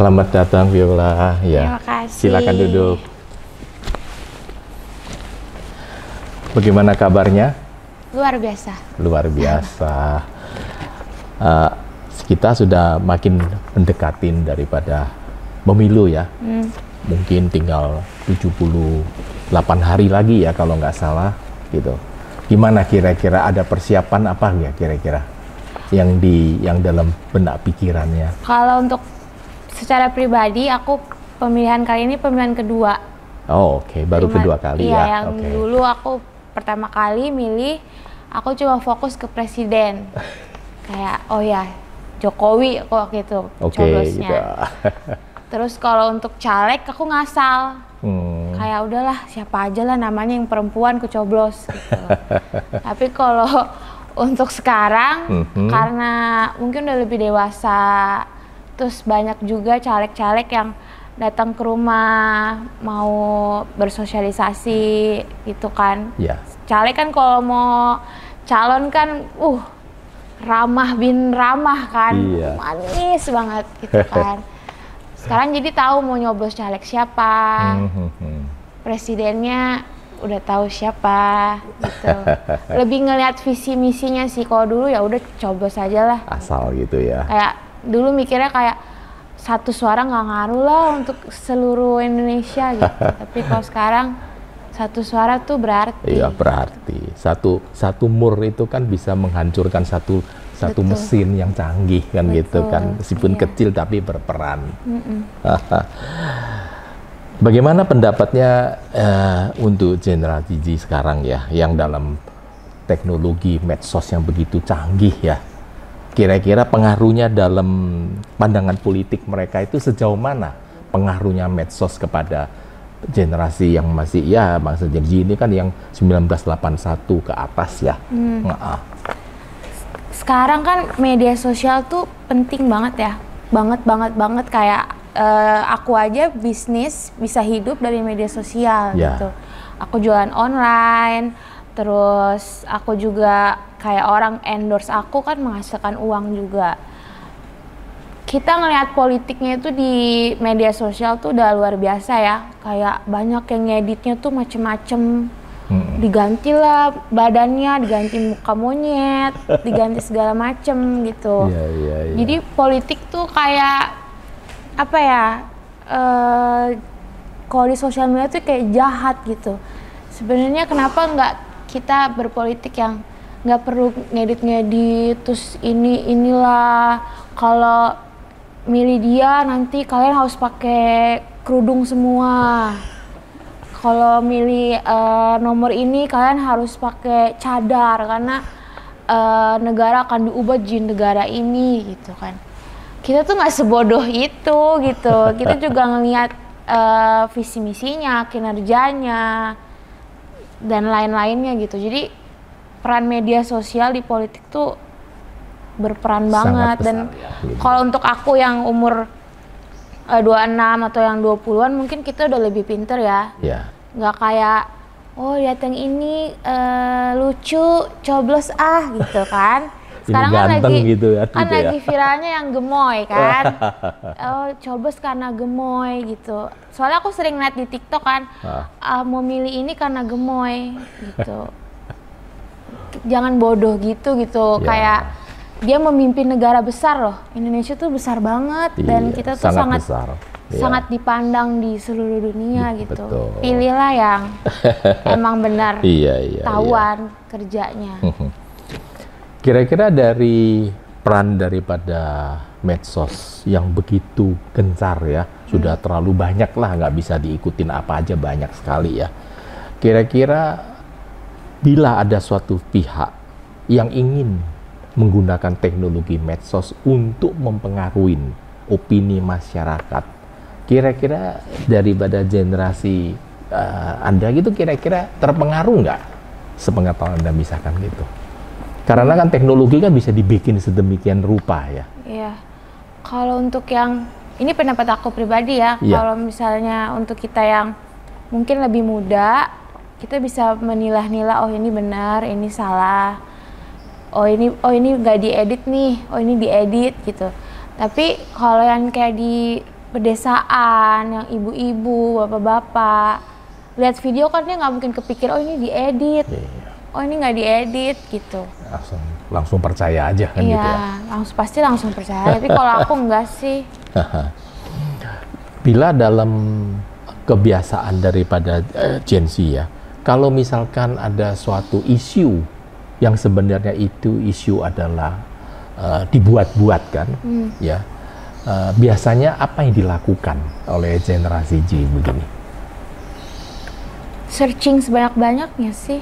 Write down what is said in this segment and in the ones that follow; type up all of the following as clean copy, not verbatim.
Selamat datang Viola. Terima kasih. Silakan duduk. Bagaimana kabarnya? Luar biasa. Luar biasa. Kita sudah makin mendekatin daripada pemilu ya. Mungkin tinggal 78 hari lagi ya kalau nggak salah gitu. Gimana kira-kira, ada persiapan apa ya kira-kira yang dalam benak pikirannya? Kalau untuk secara pribadi, aku pemilihan kali ini pemilihan kedua. Oh, oke. Baru kedua kali iya, ya. Yang dulu aku pertama kali milih, aku cuma fokus ke presiden. Kayak, oh ya, Jokowi aku waktu itu coblosnya. Gitu. Terus kalau untuk caleg, aku ngasal. Kayak udahlah, siapa aja lah namanya yang perempuan ku coblos gitu. Tapi kalau untuk sekarang, karena mungkin udah lebih dewasa, terus banyak juga caleg-caleg yang datang ke rumah mau bersosialisasi gitu kan. Yeah. Caleg kan kalau mau calon kan ramah bin ramah kan. Iya. Manis banget gitu kan. Sekarang jadi tahu mau nyoblos caleg siapa. Presidennya udah tahu siapa gitu. Lebih ngelihat visi misinya sih. Kalau dulu ya udah coblos aja lah. Asal gitu ya. Kayak dulu mikirnya kayak satu suara nggak ngaruh lah untuk seluruh Indonesia gitu. Tapi kalau sekarang satu suara tuh berarti. Iya, berarti satu mur itu kan bisa menghancurkan satu mesin yang canggih kan. Betul. Gitu kan, meskipun Iya. kecil tapi berperan. Bagaimana pendapatnya untuk generasi Z sekarang ya, yang dalam teknologi medsos yang begitu canggih ya? Kira-kira pengaruhnya dalam pandangan politik mereka itu sejauh mana pengaruhnya medsos kepada generasi yang masih, ya bangsa Gen Z ini kan yang 1981 ke atas ya. Sekarang kan media sosial tuh penting banget ya, banget kayak aku aja bisnis bisa hidup dari media sosial gitu. Aku jualan online, terus aku juga kayak orang endorse aku kan menghasilkan uang juga. Kita ngelihat politiknya itu di media sosial tuh udah luar biasa ya, kayak banyak yang ngeditnya tuh macem-macem. Diganti lah badannya, diganti muka monyet, diganti segala macem gitu. Iya. Jadi politik tuh kayak apa ya? Kalau di sosial media tuh kayak jahat gitu. Sebenarnya kenapa nggak kita berpolitik yang nggak perlu ngedit terus inilah, kalau milih dia nanti kalian harus pakai kerudung semua. Kalau milih nomor ini kalian harus pakai cadar karena negara akan diubah jadi negara ini gitu kan. Kita tuh nggak sebodoh itu gitu. Kita juga ngelihat visi misinya, kinerjanya dan lain-lainnya gitu. Jadi peran media sosial di politik tuh berperan banget. Dan kalau untuk aku yang umur 26 atau yang 20-an mungkin kita udah lebih pinter ya. Nggak kayak, oh lihat yang ini lucu, coblos gitu kan. Sekarang kan lagi viralnya yang gemoy kan. Oh coblos karena gemoy gitu. Soalnya aku sering lihat di TikTok kan, mau milih ini karena gemoy gitu. Jangan bodoh gitu. Kayak dia memimpin negara besar loh. Indonesia tuh besar banget dan kita tuh sangat dipandang di seluruh dunia gitu. Betul. Pilihlah yang emang benar tahuan kerjanya. Kira-kira dari peran daripada medsos yang begitu gencar ya, sudah terlalu banyak lah, nggak bisa diikutin apa aja, banyak sekali ya. Kira-kira bila ada suatu pihak yang ingin menggunakan teknologi medsos untuk mempengaruhi opini masyarakat, kira-kira daripada generasi Anda gitu, kira-kira terpengaruh nggak sepengetahuan Anda misalkan gitu? Karena kan teknologi kan bisa dibikin sedemikian rupa ya. Iya. Kalau untuk yang ini pendapat aku pribadi ya. Kalau misalnya untuk kita yang mungkin lebih muda, kita bisa menilah-nilah, oh ini benar, ini salah. Oh ini nggak diedit nih, oh ini diedit gitu. Tapi kalau yang kayak di pedesaan, yang ibu-ibu, bapak-bapak. Lihat video kan dia nggak mungkin kepikir, oh ini diedit, oh ini nggak diedit gitu. Langsung percaya aja kan gitu ya? Pasti langsung percaya, tapi kalau aku enggak sih. Bila dalam kebiasaan daripada Gen Z ya, kalau misalkan ada suatu isu yang sebenarnya itu isu adalah dibuat-buat kan, ya biasanya apa yang dilakukan oleh generasi Z begini? Searching sebanyak-banyaknya sih.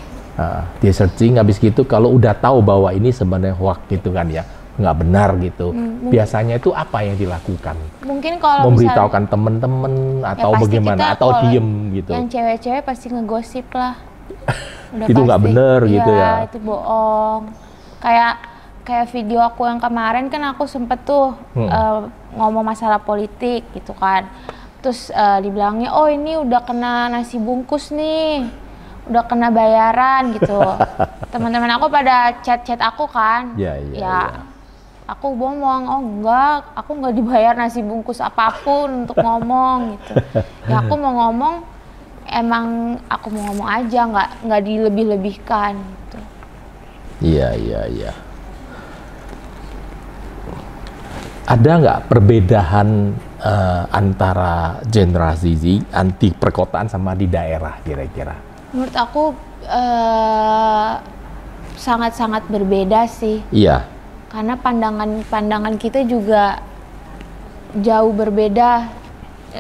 Dia searching, habis gitu kalau udah tahu bahwa ini sebenarnya hoax gitu kan ya, nggak benar gitu. Biasanya itu apa yang dilakukan? Mungkin kalau memberitahukan temen-temen atau ya bagaimana, atau diem gitu. Yang cewek-cewek pasti ngegosip lah. Udah itu nggak bener gitu ya. Itu bohong. Kayak video aku yang kemarin kan aku sempet tuh ngomong masalah politik gitu kan. Terus dibilangnya, oh ini udah kena nasi bungkus nih, udah kena bayaran gitu. Teman-teman aku pada chat-chat aku kan, ya. Aku ngomong, oh enggak, aku nggak dibayar nasi bungkus apapun untuk ngomong gitu. Ya aku mau ngomong, emang aku mau ngomong aja, nggak dilebih-lebihkan gitu. Iya. Ada nggak perbedaan antara generasi Z anti perkotaan sama di daerah kira-kira? Menurut aku sangat-sangat berbeda sih. Iya. Karena pandangan kita juga jauh berbeda.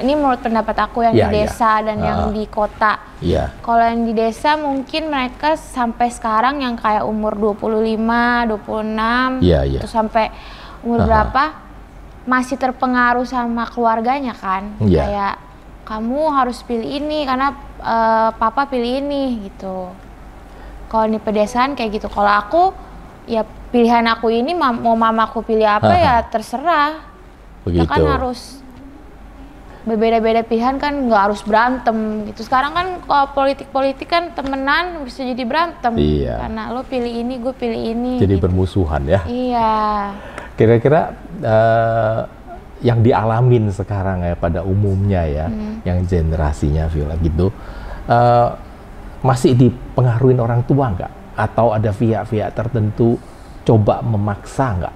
Ini menurut pendapat aku yang di desa dan yang di kota. Iya. Kalau yang di desa mungkin mereka sampai sekarang yang kayak umur 25, 26, terus sampai umur berapa masih terpengaruh sama keluarganya kan. Kayak kamu harus pilih ini karena papa pilih ini gitu. Kalau di pedesaan kayak gitu. Kalau aku ya pilihan aku ini mau mamaku pilih apa ya terserah. Begitu. Kita kan harus berbeda-beda pilihan kan, nggak harus berantem gitu. Sekarang kan kalau politik kan temenan bisa jadi berantem. Iya. Karena lo pilih ini, gue pilih ini. Jadi gitu. bermusuhan ya. Iya. Kira-kira yang dialamin sekarang ya pada umumnya ya, yang generasinya Viola gitu, masih dipengaruhi orang tua nggak? Atau ada pihak-pihak tertentu coba memaksa nggak?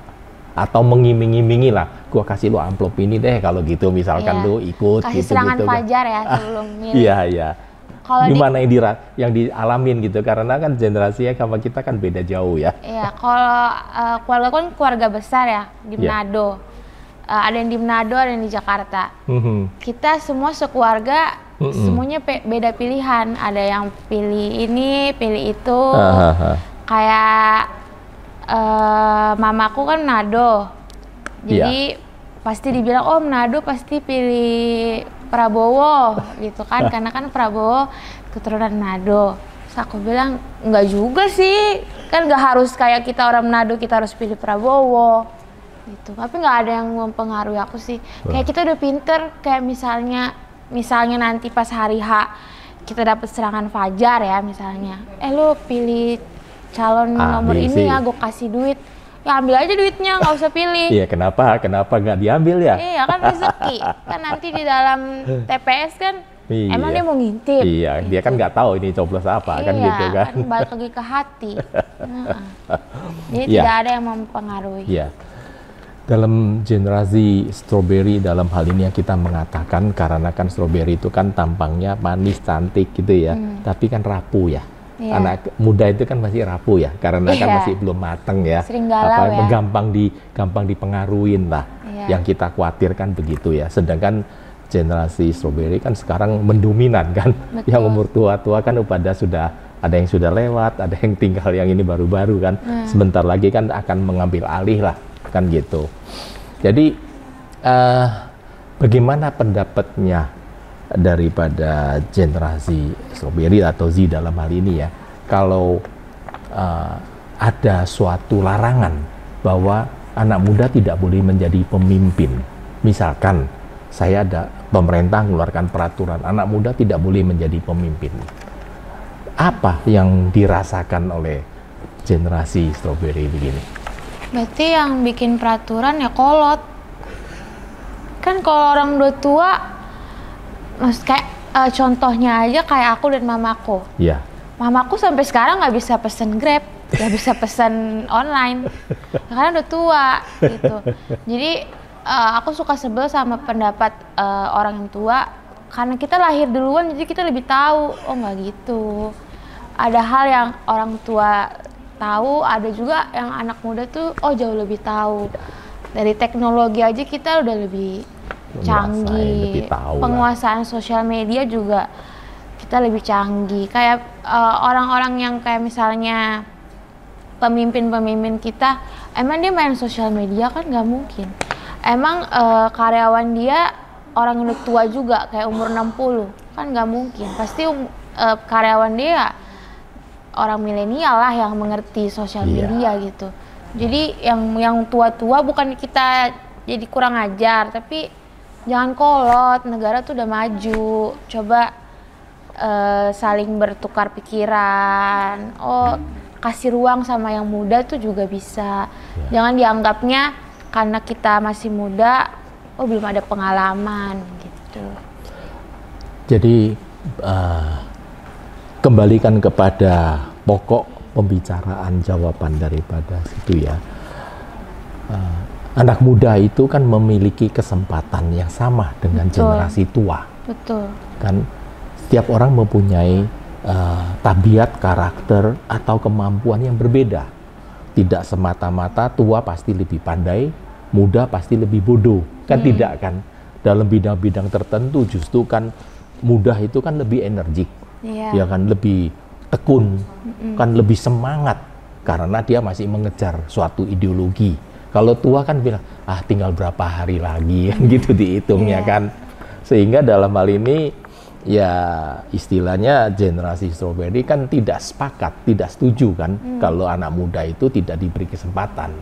Atau mengiming-imingi lah, gua kasih lo amplop ini deh kalau gitu, misalkan lo ikut kasih gitu. Serangan gitu, fajar ya sebelum milih. Iya. Kalau gimana yang dialamin gitu, karena kan generasinya sama kita kan beda jauh ya. Iya, kalau keluarga kan keluarga besar ya di Manado. Ada yang di Manado, ada yang di Jakarta. Kita semua sekeluarga semuanya beda pilihan. Ada yang pilih ini, pilih itu. Kayak mamaku kan Manado, jadi pasti dibilang, oh Manado pasti pilih Prabowo gitu kan, karena kan Prabowo keturunan Manado. Terus aku bilang, enggak juga sih, kan nggak harus kayak kita orang Manado kita harus pilih Prabowo gitu. Tapi nggak ada yang mempengaruhi aku sih. Kayak kita udah pinter, kayak misalnya nanti pas hari H kita dapat serangan fajar ya misalnya, lo pilih calon nomor ini ya, gue kasih duit, ya ambil aja duitnya, nggak usah pilih. Iya, kenapa nggak diambil ya? Iya kan rezeki, kan nanti di dalam TPS kan, emang dia mau ngintip. Iya, dia kan nggak tahu ini coblos apa kan gitu kan. Iya, balik lagi ke hati. Jadi tidak ada yang mempengaruhi. Iya. Dalam generasi strawberry dalam hal ini yang kita mengatakan, karena kan strawberry itu kan tampangnya manis, cantik gitu ya, tapi kan rapuh ya. Anak muda itu kan masih rapuh ya, karena kan masih belum mateng ya. Sering galau ya. Gampang dipengaruhin lah. Yang kita khawatirkan begitu ya. Sedangkan generasi strawberry kan sekarang mendominan kan. Betul. Yang umur tua-tua kan pada sudah ada yang sudah lewat, ada yang tinggal yang ini baru-baru kan. Sebentar lagi kan akan mengambil alih lah kan gitu. Jadi bagaimana pendapatnya daripada generasi strawberry atau Z dalam hal ini ya, kalau ada suatu larangan bahwa anak muda tidak boleh menjadi pemimpin, misalkan pemerintah mengeluarkan peraturan anak muda tidak boleh menjadi pemimpin, apa yang dirasakan oleh generasi strawberry begini? Berarti yang bikin peraturan ya kolot. kan kalau orang udah tua, mas kayak contohnya aja kayak aku dan mamaku. Iya. Mamaku sampai sekarang nggak bisa pesen Grab, nggak bisa pesen online, karena udah tua gitu. Jadi aku suka sebel sama pendapat orang yang tua, karena kita lahir duluan jadi kita lebih tahu. Oh nggak gitu. Ada hal yang orang tua tahu, ada juga yang anak muda tuh jauh lebih tahu. Dari teknologi aja kita udah lebih canggih, lebih tahu penguasaan sosial media juga kita lebih canggih. Kayak orang-orang yang kayak misalnya pemimpin-pemimpin kita, emang dia main sosial media kan nggak mungkin. Emang karyawan dia orang yang udah tua juga kayak umur 60 kan nggak mungkin. Pasti karyawan dia orang milenial lah yang mengerti sosial media gitu. Jadi yang tua-tua bukan kita jadi kurang ajar, tapi jangan kolot, negara tuh udah maju. Coba saling bertukar pikiran. Kasih ruang sama yang muda tuh juga bisa. Jangan dianggapnya karena kita masih muda, belum ada pengalaman gitu. Jadi kembalikan kepada pokok pembicaraan jawaban daripada situ ya. Anak muda itu kan memiliki kesempatan yang sama dengan generasi tua. Betul. Kan setiap orang mempunyai tabiat, karakter atau kemampuan yang berbeda. Tidak semata-mata tua pasti lebih pandai, muda pasti lebih bodoh. Kan tidak kan. Dalam bidang-bidang tertentu justru kan muda itu kan lebih energik. Ya kan lebih tekun, kan lebih semangat karena dia masih mengejar suatu ideologi. Kalau tua kan bilang, tinggal berapa hari lagi, gitu dihitungnya kan. Sehingga dalam hal ini, ya istilahnya generasi strawberry kan tidak sepakat, tidak setuju kan, kalau anak muda itu tidak diberi kesempatan.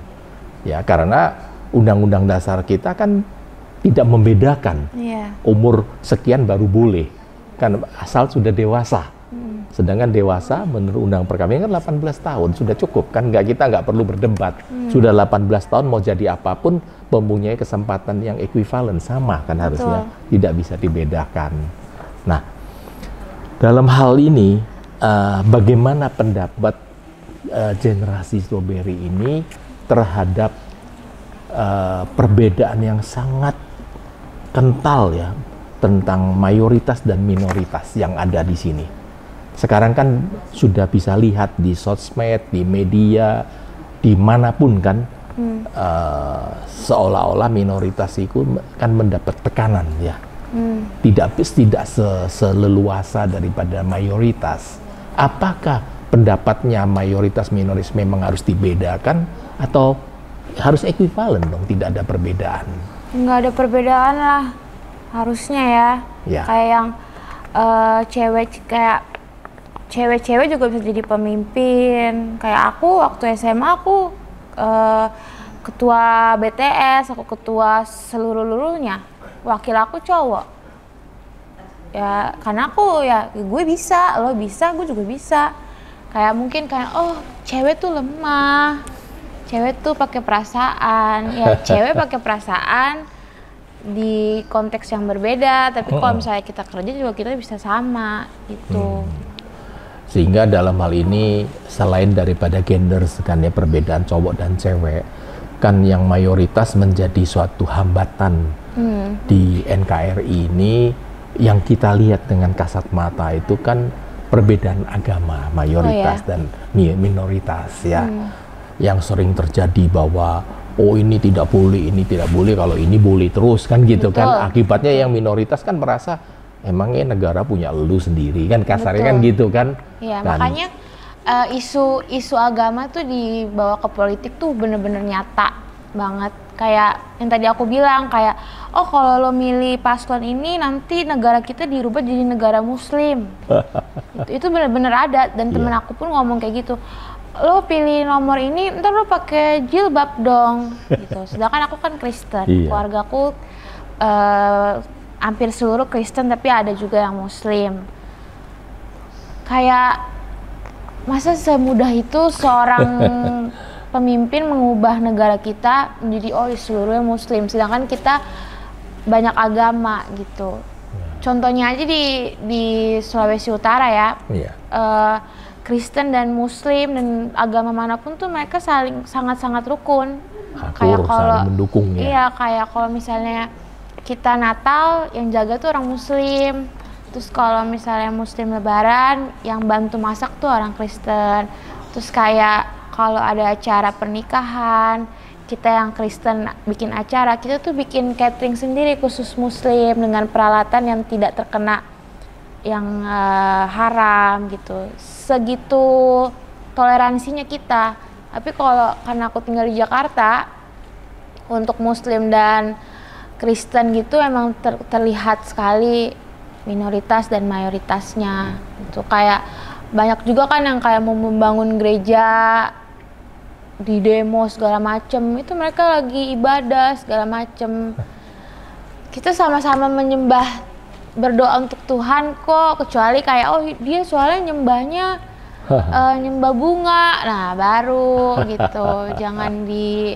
Ya, karena Undang-Undang Dasar kita kan tidak membedakan umur sekian baru boleh, kan asal sudah dewasa. Sedangkan dewasa menurut undang perkawinan kan 18 tahun sudah cukup kan, kita nggak perlu berdebat. Sudah 18 tahun mau jadi apapun mempunyai kesempatan yang ekuivalen sama kan. Betul. Harusnya tidak bisa dibedakan. Nah, dalam hal ini bagaimana pendapat generasi strawberry ini terhadap perbedaan yang sangat kental ya tentang mayoritas dan minoritas yang ada di sini. Sekarang kan sudah bisa lihat di sosmed, di media, dimanapun kan, seolah-olah minoritas itu kan mendapat tekanan ya, tidak seleluasa daripada mayoritas. Apakah pendapatnya mayoritas minoritas memang harus dibedakan atau harus ekuivalen dong, tidak ada perbedaan? Nggak ada perbedaan lah, harusnya ya. Kayak yang cewek-cewek juga bisa jadi pemimpin. Kayak aku waktu SMA aku ketua BTS, aku ketua seluruh-luruhnya. Wakil aku cowok. Ya karena aku gue bisa, lo bisa, gue juga bisa. Kayak mungkin cewek tuh lemah. Cewek tuh pakai perasaan. Ya cewek pakai perasaan di konteks yang berbeda, tapi kalau misalnya kita kerja juga kita bisa sama gitu. Sehingga dalam hal ini selain daripada gender kan ya, perbedaan cowok dan cewek kan yang mayoritas menjadi suatu hambatan di NKRI ini, yang kita lihat dengan kasat mata itu kan perbedaan agama mayoritas dan minoritas ya. Yang sering terjadi bahwa ini tidak boleh, ini tidak boleh, kalau ini boleh terus kan gitu. Betul. Kan akibatnya yang minoritas kan merasa emangnya negara punya elu sendiri kan, kasarnya kan gitu kan. Iya, makanya isu agama tuh dibawa ke politik tuh bener-bener nyata banget. Kayak yang tadi aku bilang, kayak kalau lo milih paslon ini nanti negara kita dirubah jadi negara muslim. itu bener-bener ada, dan temen aku pun ngomong kayak gitu. Lo pilih nomor ini, ntar lo pakai jilbab dong gitu. Sedangkan aku kan Kristen, keluargaku hampir seluruh Kristen, tapi ada juga yang Muslim. Kayak masa semudah itu seorang pemimpin mengubah negara kita menjadi seluruhnya Muslim, sedangkan kita banyak agama gitu. Contohnya aja di Sulawesi Utara ya, Kristen dan Muslim dan agama manapun tuh mereka saling sangat-sangat rukun. Kayak kalau saling mendukung ya. Iya, kayak kalau misalnya kita Natal yang jaga tuh orang Muslim. Terus kalau misalnya Muslim Lebaran yang bantu masak tuh orang Kristen. Terus kayak kalau ada acara pernikahan, kita yang Kristen bikin acara, kita tuh bikin catering sendiri khusus Muslim dengan peralatan yang tidak terkena yang haram gitu. Segitu toleransinya kita. Tapi kalau karena aku tinggal di Jakarta, untuk Muslim dan Kristen gitu emang terlihat sekali minoritas dan mayoritasnya. Itu kayak banyak juga kan yang kayak mau membangun gereja di demo segala macem, itu mereka lagi ibadah segala macem. Kita sama-sama menyembah, berdoa untuk Tuhan kok, kecuali kayak oh dia soalnya nyembahnya nyembah bunga, nah baru gitu. Jangan di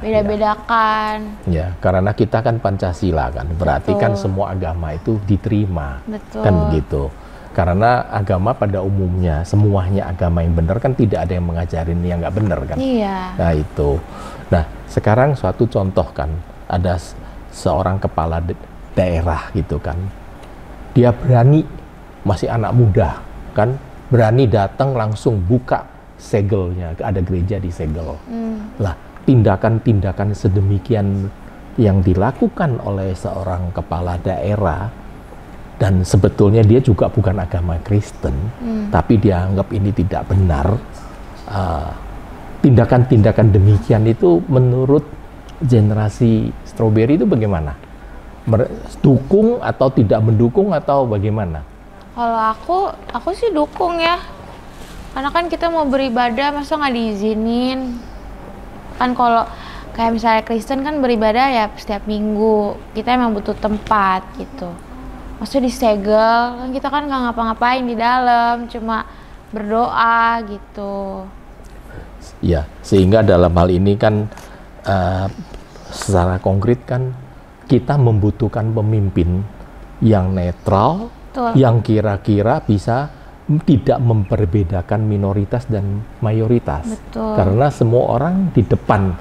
beda-bedakan. Ya, karena kita kan Pancasila kan, berarti kan semua agama itu diterima. Betul. Kan begitu. Karena agama pada umumnya, semuanya agama yang benar kan tidak ada yang mengajarin yang nggak benar kan. Iya. Nah itu. Nah sekarang suatu contoh kan, ada seorang kepala daerah gitu kan, dia berani, masih anak muda kan, berani datang langsung buka segelnya, ada gereja di segel. Lah tindakan-tindakan sedemikian yang dilakukan oleh seorang kepala daerah, dan sebetulnya dia juga bukan agama Kristen, tapi dia anggap ini tidak benar. Tindakan-tindakan demikian itu menurut generasi Strawberry itu bagaimana? Dukung atau tidak mendukung atau bagaimana? Kalau aku sih dukung ya. Karena kan kita mau beribadah, masa nggak diizinin? Kan kalau kayak misalnya Kristen kan beribadah ya setiap minggu. Kita emang butuh tempat gitu. Maksudnya disegel, kan kita kan nggak ngapa-ngapain di dalam, cuma berdoa gitu. Ya, sehingga dalam hal ini kan secara konkret kan kita membutuhkan pemimpin yang netral, yang kira-kira bisa tidak memperbedakan minoritas dan mayoritas. Betul. Karena semua orang di depan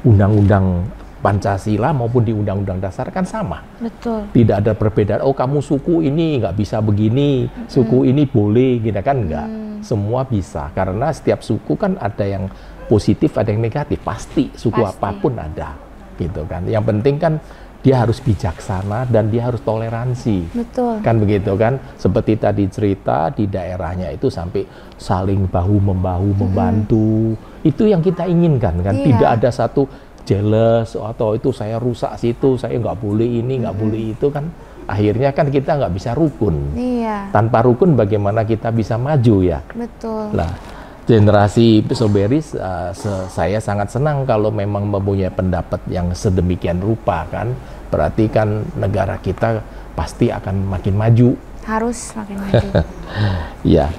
undang-undang Pancasila maupun di Undang-Undang Dasar kan sama. Betul. Tidak ada perbedaan, oh kamu suku ini nggak bisa begini, suku ini boleh, gitu kan enggak. Semua bisa, karena setiap suku kan ada yang positif, ada yang negatif, pasti suku apapun ada, gitu kan. Yang penting kan dia harus bijaksana dan dia harus toleransi. Betul. Kan begitu kan, seperti tadi cerita di daerahnya itu sampai saling bahu-membahu, membantu, itu yang kita inginkan kan. Tidak ada satu jealous atau itu saya rusak situ, saya nggak boleh ini, nggak boleh itu kan. Akhirnya kan kita nggak bisa rukun. Iya. Tanpa rukun bagaimana kita bisa maju ya? Betul. Lah, generasi Strawberry saya sangat senang kalau memang mempunyai pendapat yang sedemikian rupa kan. Berarti kan negara kita pasti akan makin maju. Harus makin maju. Ya.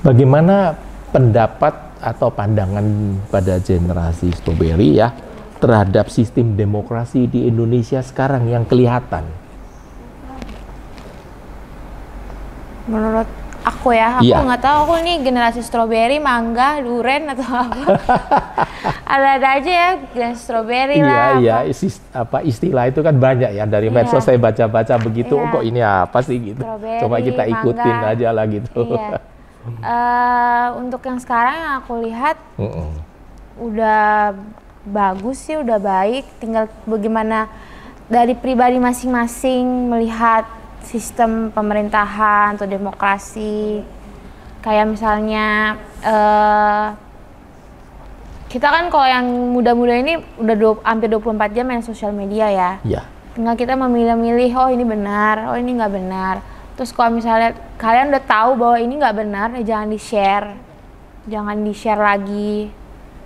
Bagaimana pendapat atau pandangan pada generasi Strawberry ya terhadap sistem demokrasi di Indonesia sekarang yang kelihatan? Menurut aku ya, aku nggak tahu, aku nih generasi Strawberry, mangga, duren atau apa. Ada aja ya generasi Strawberry lah. Iya, apa istilah itu kan banyak ya, dari medsos saya baca-baca begitu. Oh, kok ini apa sih gitu. Coba kita ikutin aja lah gitu. Iya. Untuk yang sekarang yang aku lihat udah bagus sih, udah baik. Tinggal bagaimana dari pribadi masing-masing melihat sistem pemerintahan atau demokrasi. Kayak misalnya kita kan kalau yang muda-muda ini udah hampir 24 jam main sosial media ya. Iya. Tinggal kita memilih-milih, oh ini benar, oh ini nggak benar. Terus kalau misalnya kalian udah tahu bahwa ini nggak benar, ya jangan di-share lagi.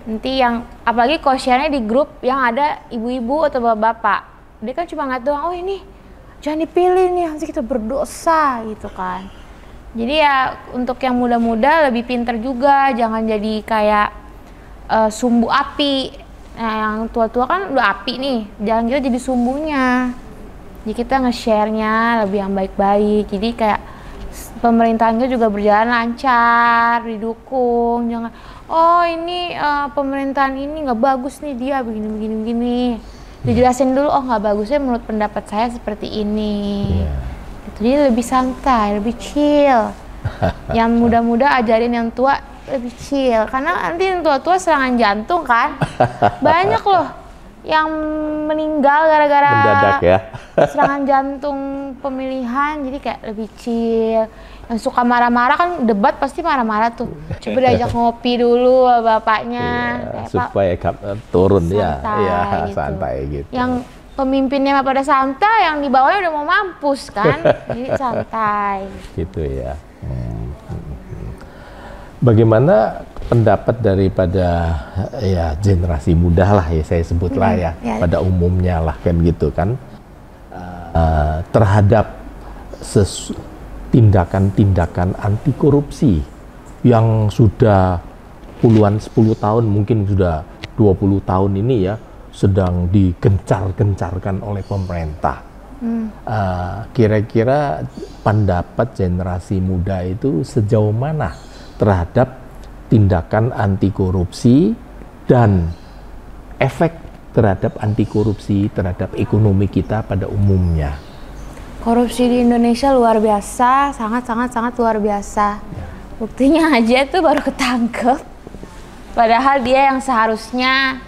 Nanti yang, apalagi kalau share-nya di grup yang ada ibu-ibu atau bapak-bapak, dia kan cuma ngeliat doang, oh ini jangan dipilih nih, nanti kita berdosa gitu kan. Jadi ya untuk yang muda-muda lebih pinter juga, jangan jadi kayak sumbu api Nah, yang tua-tua kan udah api nih, jangan kita jadi sumbunya. Jadi kita nge-share-nya lebih yang baik-baik. Jadi kayak pemerintahan itu juga berjalan lancar, didukung. Jangan, oh ini pemerintahan ini nggak bagus nih dia begini. Dijelasin dulu, oh nggak bagusnya menurut pendapat saya seperti ini. Gitu. Jadi lebih santai, lebih chill. Yang muda-muda ajarin yang tua lebih chill, karena nanti yang tua-tua serangan jantung kan. Banyak loh yang meninggal gara-gara mendadak ya. serangan jantung pemilihan. Jadi kayak lebih chill. Yang suka marah-marah kan debat pasti marah-marah tuh. Coba diajak ngopi dulu bapaknya. Supaya turun santai, ya, gitu. santai gitu. Yang pemimpinnya pada santai, yang di bawahnya udah mau mampus kan. Jadi santai. Gitu ya. Bagaimana pendapat daripada ya generasi muda lah ya saya sebutlah ya, pada umumnya lah kan gitu kan, terhadap tindakan-tindakan anti korupsi yang sudah puluhan 10 tahun mungkin sudah 20 tahun ini ya sedang digencar-gencarkan oleh pemerintah. Kira-kira pendapat generasi muda itu sejauh mana terhadap tindakan anti korupsi dan efek terhadap anti korupsi terhadap ekonomi kita pada umumnya? Korupsi di Indonesia luar biasa, sangat luar biasa. Buktinya aja tuh baru ketangkep. Padahal dia yang seharusnya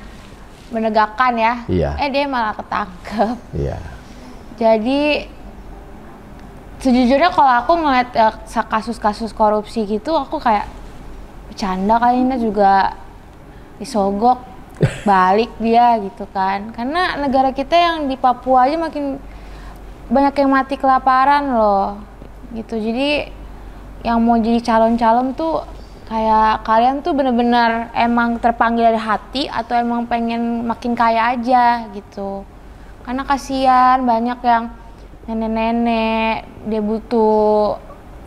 menegakkan ya, dia malah ketangkep. Jadi sejujurnya kalau aku ngeliat kasus-kasus korupsi gitu, aku kayak bercanda kali ini juga disogok balik dia gitu kan. Karena negara kita yang di Papua aja makin banyak yang mati kelaparan loh gitu. Jadi yang mau jadi calon-calon tuh kayak kalian tuh bener-bener emang terpanggil dari hati atau emang pengen makin kaya aja gitu. Karena kasihan banyak yang nenek-nenek, dia butuh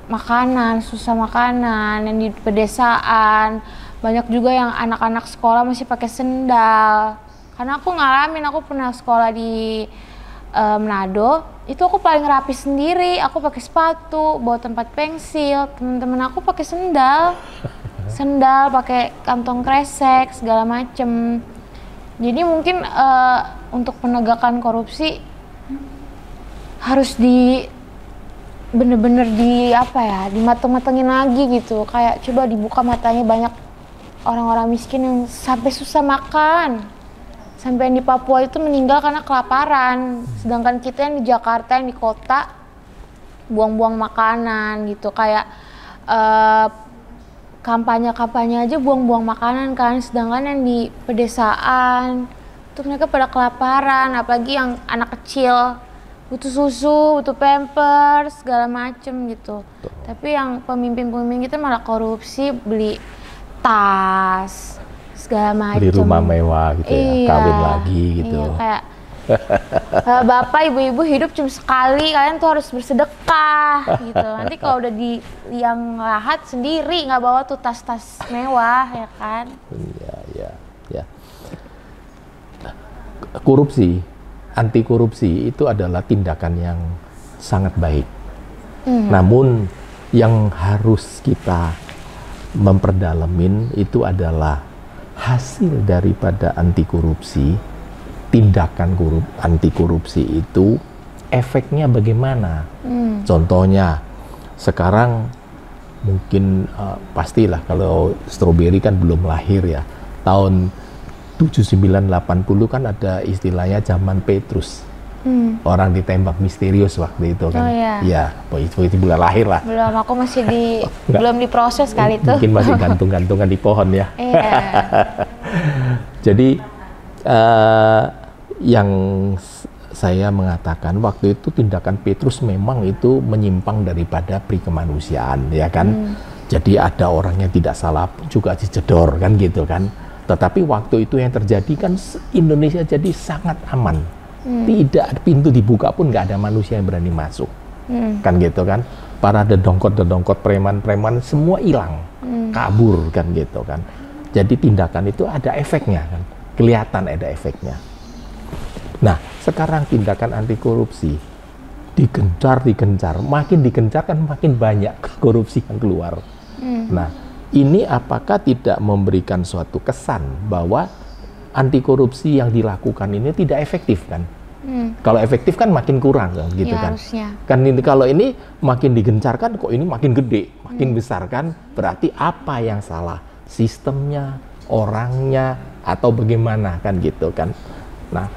makanan, susah makanan, yang di pedesaan. Banyak juga yang anak-anak sekolah masih pakai sendal. Karena aku ngalamin, aku pernah sekolah di Manado, itu aku paling rapi sendiri. Aku pakai sepatu, bawa tempat pensil, teman-teman aku pakai sendal, pakai kantong kresek, segala macem. Jadi mungkin untuk penegakan korupsi harus bener-bener dimateng-matengin lagi gitu. Kayak coba dibuka matanya banyak orang-orang miskin yang sampai susah makan. Sampai yang di Papua itu meninggal karena kelaparan. Sedangkan kita yang di Jakarta, yang di kota, buang-buang makanan gitu. Kayak kampanye aja buang-buang makanan kan. Sedangkan yang di pedesaan itu mereka pada kelaparan. Apalagi yang anak kecil butuh susu, butuh pampers, segala macem gitu. Tapi yang pemimpin-pemimpin kita malah korupsi, beli tas, segala macem. Beli rumah mewah gitu ya, kawin lagi gitu. Iya, kayak bapak, ibu-ibu hidup cuma sekali, kalian tuh harus bersedekah gitu. Nanti kalau udah di liang lahat sendiri, nggak bawa tuh tas-tas mewah, ya kan? Iya. Korupsi, anti korupsi itu adalah tindakan yang sangat baik. Namun yang harus kita memperdalamin itu adalah hasil daripada anti korupsi, tindakan anti korupsi itu efeknya bagaimana. Contohnya sekarang mungkin pastilah kalau Strawberry kan belum lahir ya, tahun 79-80 kan ada istilahnya zaman Petrus. Orang ditembak misterius waktu itu kan. Ya, itu belum lahir lah. Belum, aku masih belum diproses kali itu. Mungkin masih gantung-gantungan di pohon ya. Jadi yang saya mengatakan waktu itu tindakan Petrus memang itu menyimpang daripada pri kemanusiaan ya kan. Jadi ada orang yang tidak salah juga dijedor kan gitu kan. Tetapi waktu itu yang terjadi kan Indonesia jadi sangat aman. Tidak pintu dibuka pun nggak ada manusia yang berani masuk. Kan gitu kan. Para dedongkot, preman-preman semua hilang. Kabur kan gitu kan. Jadi tindakan itu ada efeknya kan. kelihatan ada efeknya. Nah, sekarang tindakan anti korupsi digencar, makin digencar kan makin banyak korupsi yang keluar. Nah, ini apakah tidak memberikan suatu kesan bahwa anti korupsi yang dilakukan ini tidak efektif kan? Kalau efektif kan makin kurang kan, gitu ya, kan? Harusnya. Kan ini, kalau ini makin digencarkan kok ini makin gede, makin besar kan? Berarti apa yang salah? Sistemnya, orangnya, atau bagaimana kan gitu kan? Nah,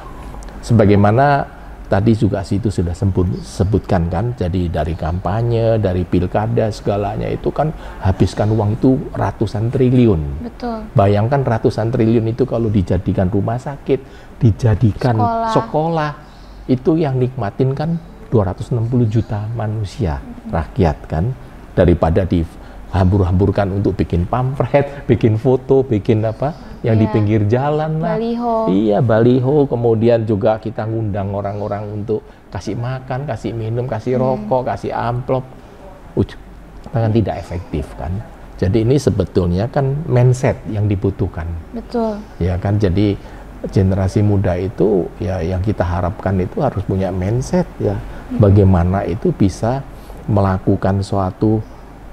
sebagaimana tadi juga situ sudah sebutkan kan, jadi dari kampanye, dari pilkada segalanya itu kan habiskan uang itu ratusan triliun. Betul. Bayangkan ratusan triliun itu kalau dijadikan rumah sakit, dijadikan sekolah, itu yang nikmatin kan 260 juta manusia, rakyat kan, daripada dihambur-hamburkan untuk bikin pamflet, bikin foto, bikin apa, yang di pinggir jalan lah. Baliho. Iya, baliho. Kemudian juga kita ngundang orang-orang untuk kasih makan, kasih minum, kasih rokok, kasih amplop. Kan tidak efektif kan. Jadi ini sebetulnya kan mindset yang dibutuhkan. Betul. Ya kan, jadi generasi muda itu ya yang kita harapkan itu harus punya mindset ya. Bagaimana itu bisa melakukan suatu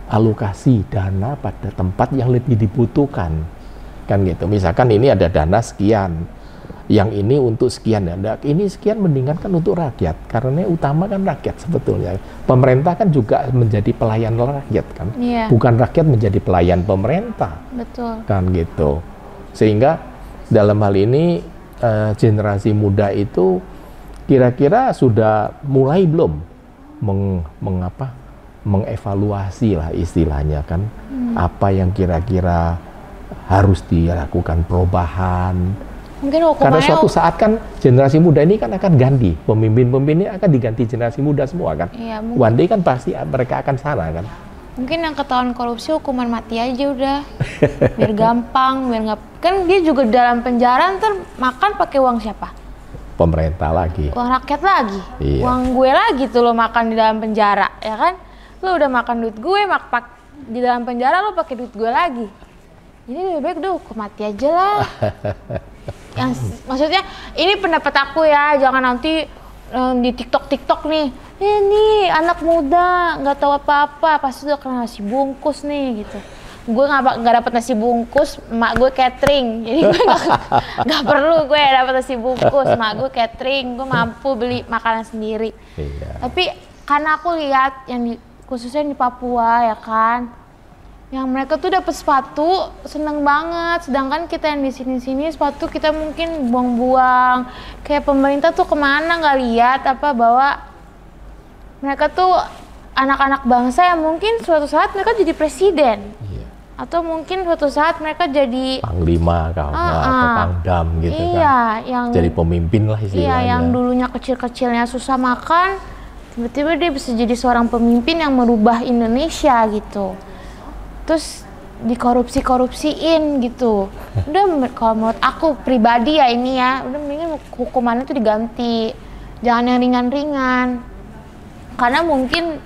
alokasi dana pada tempat yang lebih dibutuhkan. Kan gitu, misalkan ini ada dana sekian, yang ini untuk sekian, ini sekian mendingan kan untuk rakyat, karena utama kan rakyat sebetulnya. Pemerintah kan juga menjadi pelayan rakyat kan, bukan rakyat menjadi pelayan pemerintah. Betul. Kan gitu, sehingga dalam hal ini generasi muda itu kira-kira sudah mulai belum mengevaluasi lah istilahnya kan, apa yang kira-kira harus dilakukan perubahan. Mungkin karena suatu saat kan generasi muda ini kan akan ganti, pemimpin-pemimpinnya akan diganti generasi muda semua kan. Iya, one day kan pasti mereka akan sana kan. Mungkin yang ketahuan korupsi hukuman mati aja udah, biar gampang, biar nggak, kan dia juga dalam penjara ntar makan pakai uang siapa? Pemerintah lagi. Uang rakyat lagi. Iya. Uang gue lagi tuh lo makan di dalam penjara, ya kan? Lo udah makan duit gue, di dalam penjara lo pakai duit gue lagi. Jadi lebih baik udah hukum mati aja lah. Maksudnya ini pendapat aku ya, jangan nanti di TikTok nih, ini anak muda nggak tahu apa-apa, pasti udah kena nasi bungkus nih gitu. Gue nggak dapat nasi bungkus, emak gue catering, jadi gue nggak perlu gue dapat nasi bungkus, emak gue catering, gue mampu beli makanan sendiri. Iya. Tapi karena aku lihat khususnya di Papua ya kan, yang mereka tuh dapat sepatu seneng banget, sedangkan kita yang di sini sepatu kita mungkin buang-buang. Kayak pemerintah tuh kemana nggak lihat apa bahwa mereka tuh anak-anak bangsa yang mungkin suatu saat mereka jadi presiden, atau mungkin suatu saat mereka jadi panglima atau pangdam gitu kan. Iya, yang jadi pemimpin lah istilahnya. Iya, yang dulunya kecil-kecilnya susah makan, tiba-tiba dia bisa jadi seorang pemimpin yang merubah Indonesia gitu. Terus dikorupsiin gitu. Udah, kalau menurut aku pribadi ya ini ya, udah mendingan hukumannya tuh diganti, jangan yang ringan-ringan. Karena mungkin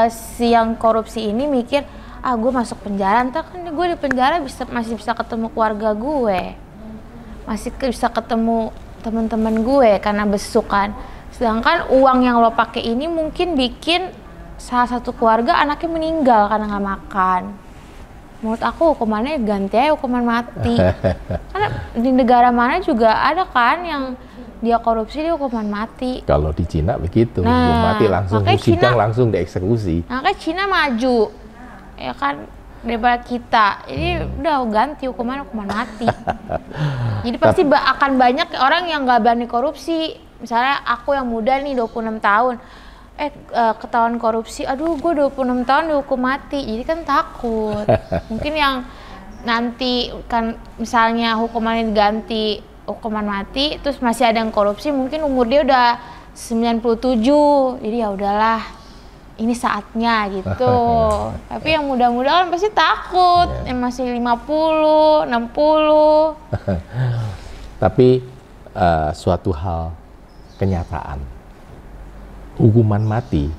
si yang korupsi ini mikir, gue masuk penjara, ntar kan gue di penjara masih bisa ketemu keluarga gue, masih bisa ketemu teman-teman gue karena besukan. Sedangkan uang yang lo pakai ini mungkin bikin salah satu keluarga anaknya meninggal karena nggak makan. Menurut aku hukumannya ganti aja hukuman mati. Karena di negara mana juga ada kan yang dia korupsi dia hukuman mati. Kalau di Cina begitu, hukuman mati langsung sidang langsung dieksekusi. Makanya Cina maju, ya kan, daripada kita. Jadi udah ganti hukuman mati. Jadi pasti akan banyak orang yang nggak berani korupsi. Misalnya aku yang muda nih 26 tahun. Ketahuan korupsi, aduh gue 26 tahun dihukum mati, jadi kan takut. Mungkin yang nanti kan misalnya hukumannya diganti hukuman mati, terus masih ada yang korupsi, mungkin umur dia udah 97, jadi ya udahlah, ini saatnya gitu. Tapi yang muda-muda kan pasti takut, yang masih 50, 60. Tapi suatu hal kenyataan, hukuman mati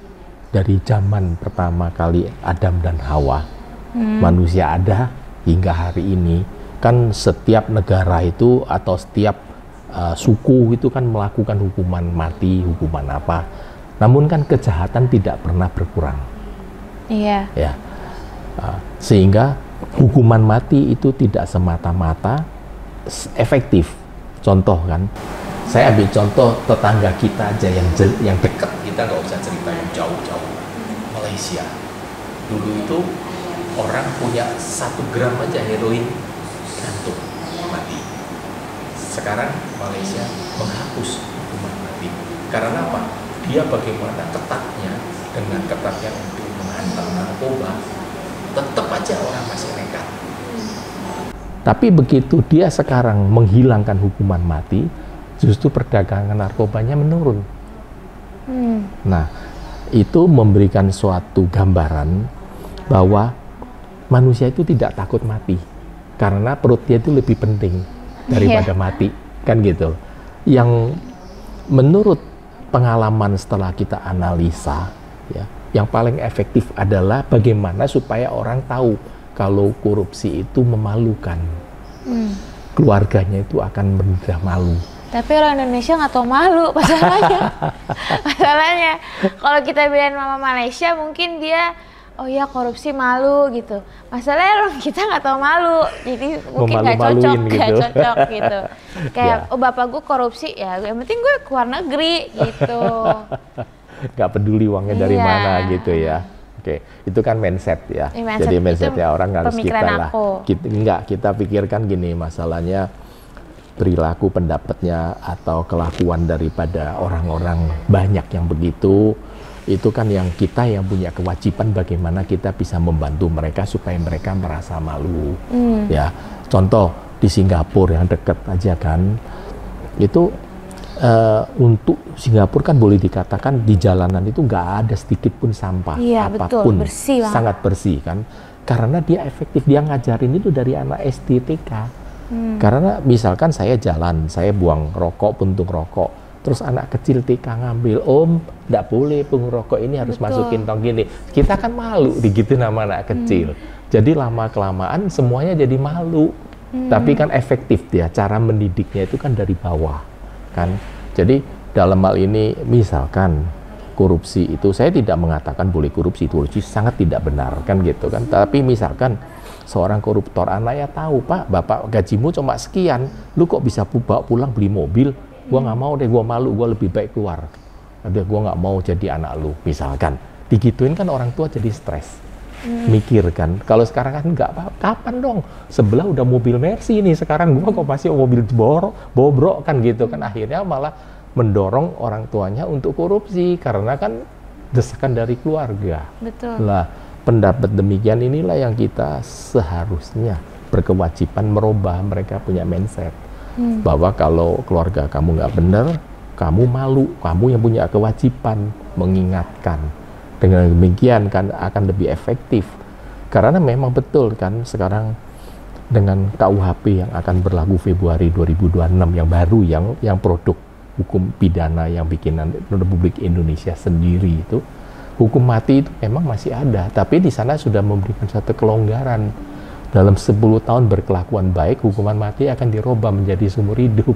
dari zaman pertama kali Adam dan Hawa, manusia ada hingga hari ini kan setiap negara itu atau setiap suku itu kan melakukan hukuman mati, hukuman apa. Namun kan kejahatan tidak pernah berkurang. Iya. Ya. Sehingga hukuman mati itu tidak semata-mata efektif. Contoh kan, saya ambil contoh tetangga kita aja yang dekat, kita nggak usah cerita yang jauh-jauh. Malaysia. Dulu itu orang punya 1 gram aja heroin gantung mati. Sekarang Malaysia menghapus hukuman mati. Karena apa? Dia bagaimana ketatnya, dengan ketatnya untuk menghantam narkoba, tetap aja orang masih nekat. Tapi begitu dia sekarang menghilangkan hukuman mati, justru perdagangan narkobanya menurun. Nah, itu memberikan suatu gambaran bahwa manusia itu tidak takut mati, karena perut dia itu lebih penting daripada mati, kan gitu. Yang menurut pengalaman setelah kita analisa, ya, yang paling efektif adalah bagaimana supaya orang tahu kalau korupsi itu memalukan. Keluarganya itu akan menderita malu. Tapi orang Indonesia nggak tahu malu masalahnya. Masalahnya kalau kita bilang mama Malaysia mungkin dia oh ya korupsi malu gitu. Masalahnya orang kita nggak tahu malu, jadi mungkin nggak cocok, nggak gitu. cocok gitu. Kayak Ya. oh bapak gue korupsi ya, yang penting gue ke luar negeri gitu. Nggak peduli uangnya dari Iya. mana gitu ya. Oke, itu kan mindset ya. Mindset Jadi itu mindsetnya orang harus kita pemikiran lah. aku. Kita pikirkan gini, masalahnya perilaku pendapatnya atau kelakuan daripada orang-orang banyak yang begitu, itu kan yang kita yang punya kewajiban bagaimana kita bisa membantu mereka supaya mereka merasa malu. Ya, contoh di Singapura yang dekat aja kan, itu untuk Singapura kan boleh dikatakan di jalanan itu nggak ada sedikit pun sampah, Iya, apapun, betul, bersih banget. sangat bersih kan, karena dia efektif, dia ngajarin itu dari anak SD TK. Karena misalkan saya jalan, saya buang rokok, puntung rokok, terus anak kecil TK ngambil, om, nggak boleh puntung rokok ini harus Betul. masukin tong gini, kita kan malu digituin sama anak kecil. Jadi lama kelamaan semuanya jadi malu. Tapi kan efektif dia, cara mendidiknya itu kan dari bawah kan. Jadi dalam hal ini misalkan korupsi itu, saya tidak mengatakan boleh korupsi sangat tidak benar kan gitu kan. Tapi misalkan seorang koruptor, anaknya tahu, Pak, bapak gajimu cuma sekian, lu kok bisa bawa pulang beli mobil? Gua nggak mau deh, gua malu, gua lebih baik keluar. Gua nggak mau jadi anak lu, misalkan. Digituin kan orang tua jadi stres. Mikir kan, kalau sekarang kan nggak apa, kapan dong? Sebelah udah mobil Mercy nih, sekarang gua kok masih mobil bobrok kan gitu kan. Akhirnya malah mendorong orang tuanya untuk korupsi, karena kan desakan dari keluarga. Betul. Lah, pendapat demikian inilah yang kita seharusnya berkewajiban merubah mereka punya mindset. Bahwa kalau keluarga kamu nggak benar, kamu malu, kamu yang punya kewajiban mengingatkan. Dengan demikian kan akan lebih efektif. Karena memang betul kan sekarang dengan KUHP yang akan berlaku Februari 2026 yang baru, yang produk hukum pidana yang bikinan Republik Indonesia sendiri itu, hukum mati itu memang masih ada, tapi di sana sudah memberikan satu kelonggaran. Dalam 10 tahun berkelakuan baik, hukuman mati akan dirubah menjadi seumur hidup.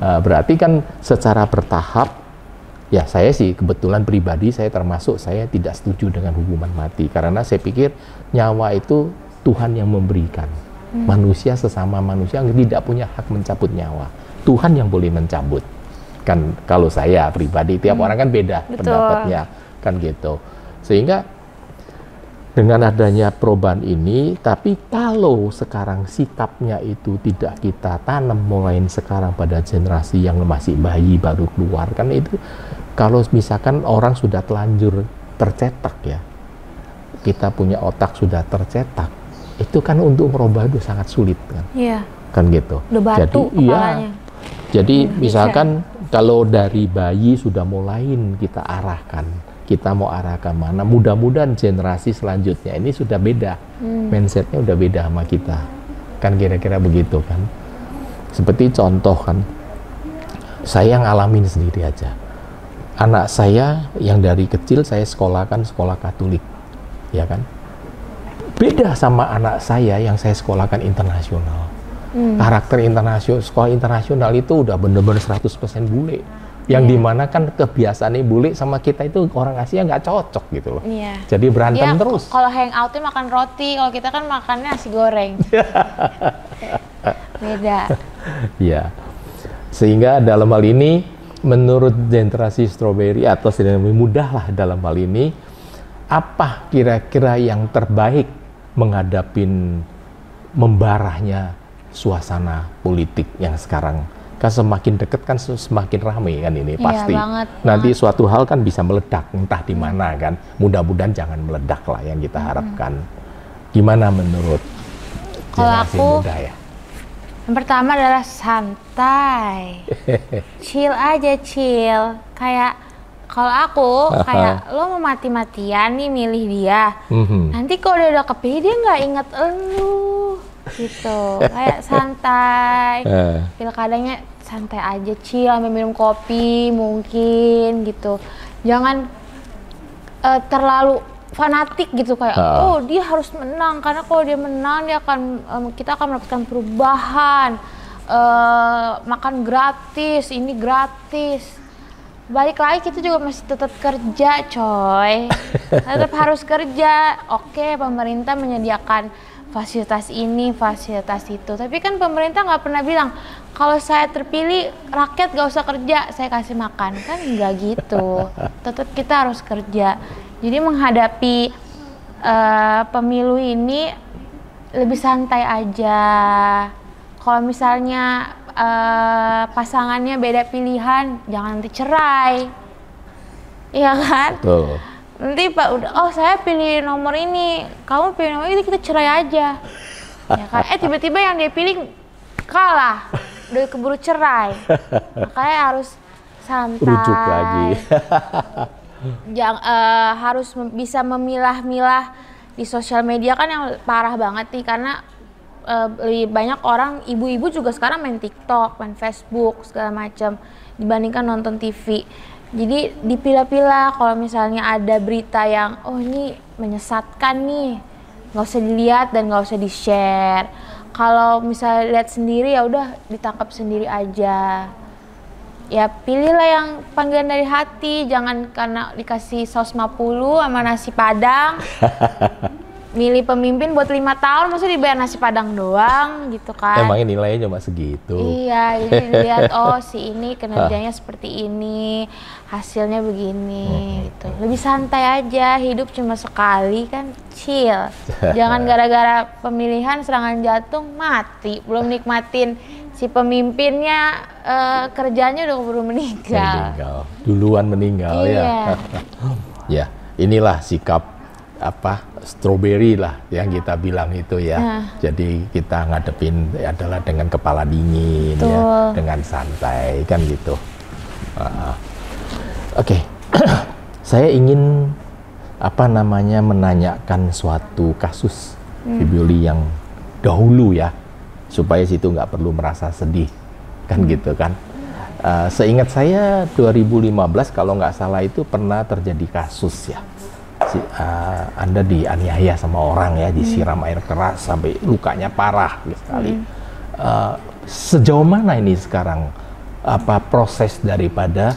Berarti kan secara bertahap, ya saya sih kebetulan pribadi saya termasuk, saya tidak setuju dengan hukuman mati. Karena saya pikir nyawa itu Tuhan yang memberikan. Manusia sesama manusia tidak punya hak mencabut nyawa. Tuhan yang boleh mencabut. Kan kalau saya pribadi, tiap orang kan beda Betul. pendapatnya. Kan gitu. Sehingga dengan adanya perubahan ini, tapi kalau sekarang sikapnya itu tidak kita tanam mulai sekarang pada generasi yang masih bayi baru keluar, kan itu kalau misalkan orang sudah telanjur tercetak ya, kita punya otak sudah tercetak, itu kan untuk merubah itu sangat sulit kan. Iya. Kan gitu. Udah batu kepalanya. Jadi misalkan kalau dari bayi sudah mulai kita arahkan, kita mau arah ke mana, mudah-mudahan generasi selanjutnya ini sudah beda, mindsetnya udah beda sama kita, kan kira-kira begitu kan. Seperti contoh kan, saya ngalamin sendiri aja, anak saya yang dari kecil saya sekolahkan sekolah Katolik, ya kan, Beda sama anak saya yang saya sekolahkan internasional. Karakter internasional, sekolah internasional itu udah bener-bener 100% bule. Yang dimana kan kebiasaan bule sama kita itu orang Asia nggak cocok gitu loh. Jadi berantem terus. Kalau hangoutnya makan roti, kalau kita kan makannya nasi goreng. Beda. Ya, sehingga dalam hal ini menurut generasi strawberry atau lebih mudah lah dalam hal ini, apa kira-kira yang terbaik menghadapin membarahnya suasana politik yang sekarang? Kan semakin dekat kan semakin ramai kan ini pasti. Banget, nanti suatu hal kan bisa meledak entah di mana kan. Mudah-mudahan jangan meledak lah yang kita harapkan. Gimana menurut generasi muda ya? Yang pertama adalah santai, chill aja, chill. Kayak kalau aku kayak lo mau mati-matian nih milih dia, nanti kalau dia udah kepilih dia nggak inget elu, gitu. Kayak santai, pilkadanya santai aja, chill, sambil minum kopi mungkin gitu. Jangan terlalu fanatik gitu kayak oh dia harus menang karena kalau dia menang dia akan kita akan mendapatkan perubahan, makan gratis, ini gratis. Balik lagi kita juga masih tetap kerja coy, tetap harus kerja. Oke, pemerintah menyediakan fasilitas ini, fasilitas itu, tapi kan pemerintah nggak pernah bilang kalau saya terpilih rakyat gak usah kerja, saya kasih makan, kan nggak gitu. Tetap kita harus kerja. Jadi menghadapi pemilu ini lebih santai aja. Kalau misalnya pasangannya beda pilihan, jangan nanti cerai, iya kan? Betul. Nanti Pak udah, oh saya pilih nomor ini, kamu pilih nomor ini, kita cerai aja, ya kan? Tiba-tiba yang dia pilih kalah, udah keburu cerai, makanya harus santai. Rujuk lagi. Harus bisa memilah-milah di sosial media kan yang parah banget nih karena lebih banyak orang ibu-ibu juga sekarang main TikTok, main Facebook segala macam dibandingkan nonton TV. Jadi dipilah-pilah kalau misalnya ada berita yang oh ini menyesatkan nih, nggak usah dilihat dan nggak usah di-share. Kalau misalnya lihat sendiri ya udah ditangkap sendiri aja. Ya pilihlah yang panggilan dari hati, jangan karena dikasih saus 50 sama nasi padang. Milih pemimpin buat 5 tahun, maksudnya dibayar nasi padang doang gitu kan. Emangnya nilainya cuma segitu. Iya, jadi dilihat oh si ini kinerjanya seperti ini, hasilnya begini gitu. Lebih santai aja, hidup cuma sekali kan, chill. Jangan gara-gara pemilihan serangan jantung mati, belum nikmatin si pemimpinnya kerjanya udah keburu meninggal. Duluan meninggal ya. Ya, inilah sikap strawberry lah yang kita bilang itu ya. Jadi kita ngadepin adalah dengan kepala dingin ya, dengan santai kan gitu. Oke. Saya ingin menanyakan suatu kasus Fibioli yang dahulu ya, supaya situ nggak perlu merasa sedih kan gitu kan. Seingat saya 2015 kalau nggak salah itu pernah terjadi kasus ya. Anda dianiaya sama orang ya, disiram air keras sampai lukanya parah sekali. Sejauh mana ini sekarang proses daripada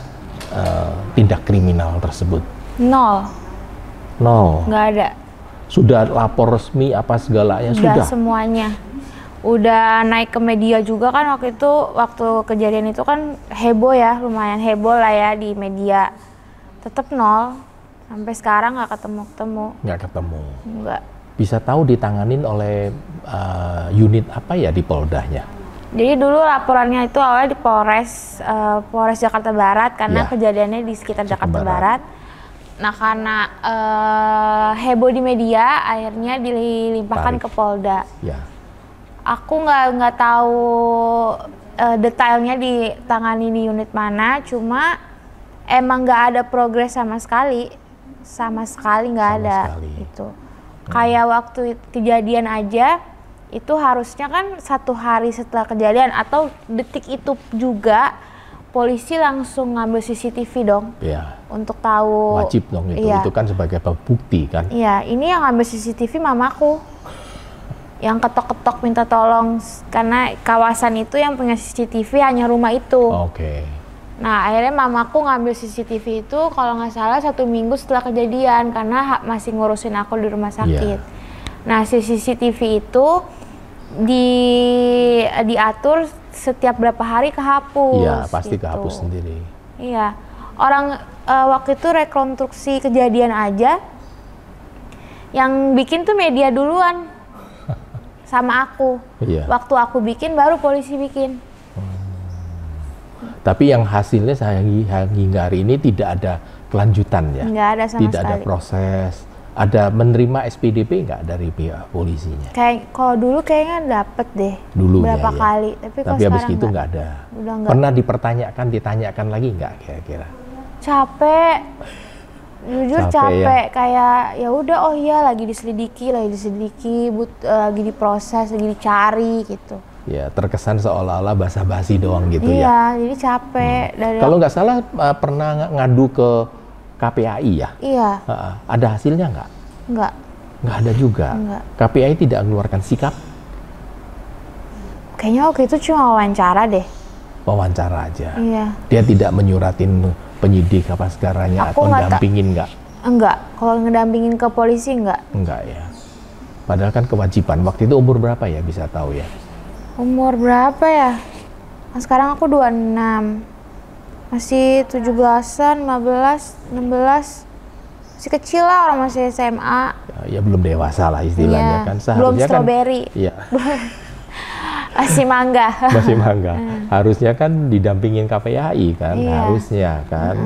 tindak kriminal tersebut? Nol. Nggak ada. Sudah lapor resmi apa segalanya? Sudah semuanya. Udah naik ke media juga kan waktu kejadian itu kan heboh ya, lumayan heboh lah ya di media. Tetap nol. Sampai sekarang nggak ketemu. Nggak. Bisa tahu ditanganin oleh unit apa ya di Poldanya? Jadi dulu laporannya itu awalnya di Polres Jakarta Barat karena kejadiannya di sekitar Jakarta Barat. Nah karena heboh di media, akhirnya dilimpahkan ke Polda. Ya. Aku nggak tahu detailnya ditangani di unit mana, cuma emang nggak ada progres sama sekali nggak ada itu. Kayak waktu kejadian aja itu harusnya kan 1 hari setelah kejadian atau detik itu juga polisi langsung ngambil CCTV dong. Iya. Untuk tahu. Wajib dong itu. Iya. Itu kan sebagai bukti kan. Iya, ini yang ngambil CCTV mamaku. Yang ketok-ketok minta tolong karena kawasan itu yang punya CCTV hanya rumah itu. Oke. Nah, akhirnya mamaku ngambil CCTV itu kalau nggak salah 1 minggu setelah kejadian karena masih ngurusin aku di rumah sakit. Nah, si CCTV itu diatur setiap berapa hari kehapus. Iya, pasti gitu. kehapus sendiri. Iya, orang waktu itu rekonstruksi kejadian aja yang bikin tuh media duluan sama aku. Iya. Waktu aku bikin baru polisi bikin. Tapi yang hasilnya hingga hari ini tidak ada kelanjutan ya? Nggak ada sama tidak sekali. ada proses. Ada menerima SPDP nggak dari pihak polisinya? Kayak kalau dulu kayaknya dapet deh. Dulu berapa ya. kali. Tapi kalau habis sekarang itu nggak ada. Udah nggak. Pernah ditanyakan lagi nggak kira-kira? Capek. Jujur capek. Ya? Kayak ya udah, oh iya lagi diselidiki, lagi diproses, lagi dicari gitu. Ya, terkesan seolah-olah basa-basi doang gitu ya. Iya, jadi capek. Kalau nggak salah pernah ngadu ke KPAI ya? Iya. Ada hasilnya nggak? Nggak. Nggak ada juga. Nggak. KPAI tidak mengeluarkan sikap? Kayaknya waktu itu cuma wawancara deh. Wawancara aja. Iya. Dia tidak menyuratin penyidik apa segaranya atau dampingin nggak? Enggak. Kalau ngedampingin ke polisi enggak. Enggak ya. Padahal kan kewajiban. Waktu itu umur berapa ya bisa tahu ya? Umur berapa ya? Nah, sekarang aku 26. Masih 17-an, 15, 16. Masih kecil lah, orang masih SMA. Ya belum dewasa lah istilahnya kan. Seharusnya belum strawberry. Kan, iya. Masih mangga. Masih mangga. Harusnya kan didampingin KPAI kan, harusnya kan.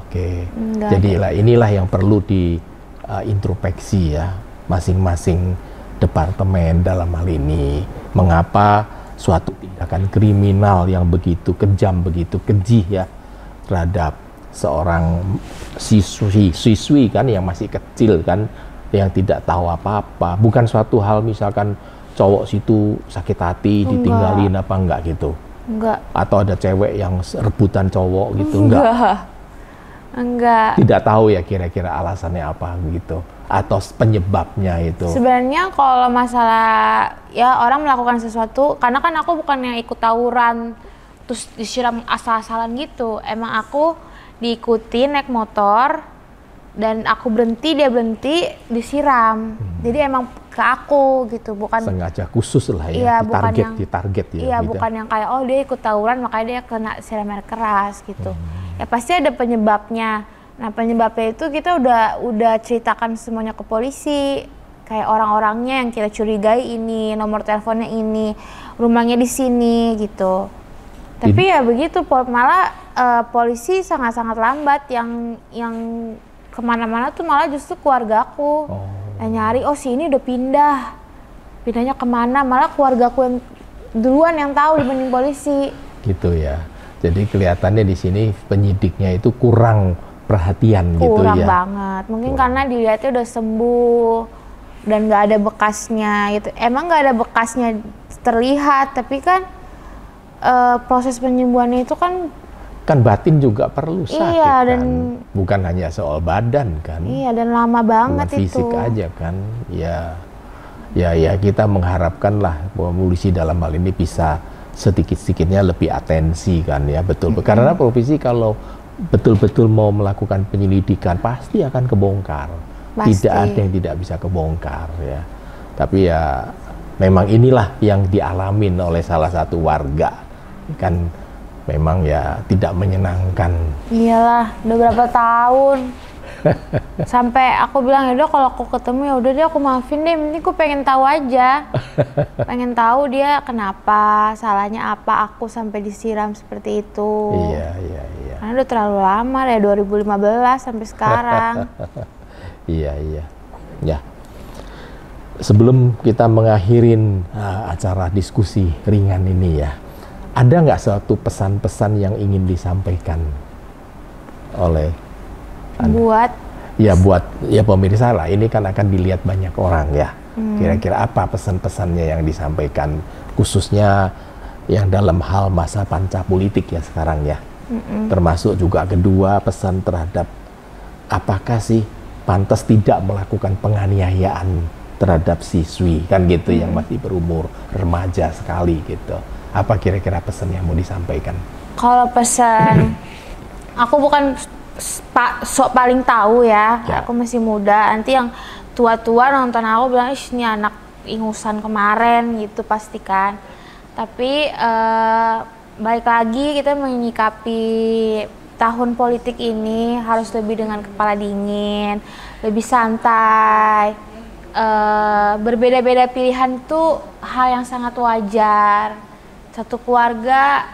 Oke. Jadi inilah yang perlu diintrospeksi ya, masing-masing departemen dalam hal ini. Mengapa suatu tindakan kriminal yang begitu kejam, begitu keji ya terhadap seorang siswi kan yang masih kecil kan, yang tidak tahu apa-apa. Bukan suatu hal misalkan cowok situ sakit hati ditinggalin apa enggak gitu. Enggak. Atau ada cewek yang rebutan cowok gitu, enggak. Tidak tahu ya kira-kira alasannya apa gitu, atau penyebabnya itu. Sebenarnya kalau masalah ya orang melakukan sesuatu, karena kan aku bukan yang ikut tawuran terus disiram asal-asalan gitu. Emang aku diikuti naik motor dan aku berhenti, dia berhenti, disiram. Jadi emang ke aku gitu, bukan sengaja khusus lah ya, iya, ditarget ya. Iya, gitu. bukan yang kayak oh dia ikut tawuran makanya dia kena siram air keras gitu. Ya pasti ada penyebabnya. Nah, penyebabnya itu kita udah ceritakan semuanya ke polisi. Kayak orang-orangnya yang kita curigai ini, nomor teleponnya ini, rumahnya di sini gitu. Tapi ya begitu, malah polisi sangat-sangat lambat. Yang kemana-mana tuh malah justru keluargaku. Yang nyari, oh si ini udah pindahnya kemana, malah keluargaku yang duluan yang tahu dibanding polisi. Gitu ya. Jadi kelihatannya di sini penyidiknya itu kurang perhatian gitu ya. Kurang banget. Mungkin karena dilihatnya udah sembuh dan nggak ada bekasnya gitu. Emang nggak ada bekasnya terlihat, tapi kan proses penyembuhannya itu kan batin juga perlu sakit iya, dan kan. Bukan hanya soal badan kan. Iya, dan lama banget bukan fisik itu. aja kan. Ya kita mengharapkan lah bahwa polisi dalam hal ini bisa sedikit-sedikitnya lebih atensi kan ya, betul. Karena polisi kalau betul-betul mau melakukan penyelidikan pasti akan kebongkar. Pasti. Tidak ada yang tidak bisa kebongkar ya. Tapi ya memang inilah yang dialamin oleh salah satu warga kan, memang ya tidak menyenangkan. Iyalah, udah berapa tahun. Sampai aku bilang ya udah kalau aku ketemu ya udah deh aku maafin deh, penting aku pengen tahu aja. Pengen tahu dia kenapa, salahnya apa aku sampai disiram seperti itu. Iya. Karena udah terlalu lama ya, 2015 sampai sekarang. Iya. Ya. Sebelum kita mengakhirin acara diskusi ringan ini ya, ada nggak suatu pesan-pesan yang ingin disampaikan oleh Anda? buat pemirsa lah, ini kan akan dilihat banyak orang ya. Kira-kira apa pesan-pesannya yang disampaikan khususnya yang dalam hal masa panca politik ya sekarang ya. Termasuk juga kedua pesan terhadap apakah sih pantas tidak melakukan penganiayaan terhadap siswi kan gitu yang masih berumur remaja sekali gitu. Apa kira-kira pesan yang mau disampaikan? Kalau pesan, aku bukan sok paling tahu ya. Aku masih muda. Nanti yang tua-tua nonton aku bilang, ih ini anak ingusan kemarin gitu pastikan. Tapi balik lagi kita menyikapi tahun politik ini harus lebih dengan kepala dingin, lebih santai. Berbeda-beda pilihan itu hal yang sangat wajar. Satu keluarga,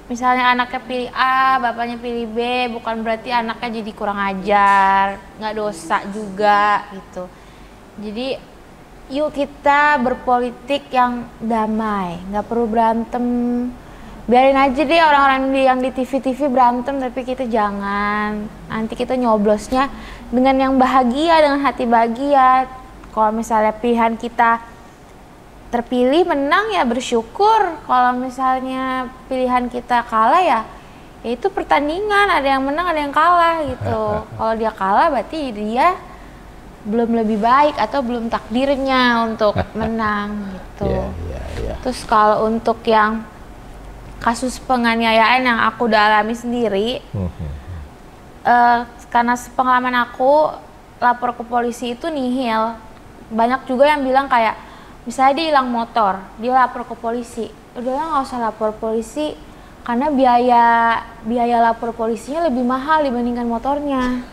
misalnya anaknya pilih A, bapaknya pilih B, bukan berarti anaknya jadi kurang ajar, nggak dosa juga gitu. Jadi yuk kita berpolitik yang damai, nggak perlu berantem. Biarin aja deh orang-orang yang di TV-TV berantem, tapi kita jangan. Nanti kita nyoblosnya dengan yang bahagia, dengan hati bahagia. Kalau misalnya pilihan kita terpilih menang ya bersyukur. Kalau misalnya pilihan kita kalah ya itu pertandingan, ada yang menang ada yang kalah gitu. Kalau dia kalah berarti dia belum lebih baik atau belum takdirnya untuk menang gitu. Terus kalau untuk yang kasus penganiayaan yang aku udah alami sendiri, karena sepengalaman aku lapor ke polisi itu nihil. Banyak juga yang bilang kayak misalnya dia hilang motor, dia lapor ke polisi. Udahlah nggak usah lapor polisi, karena biaya lapor polisinya lebih mahal dibandingkan motornya.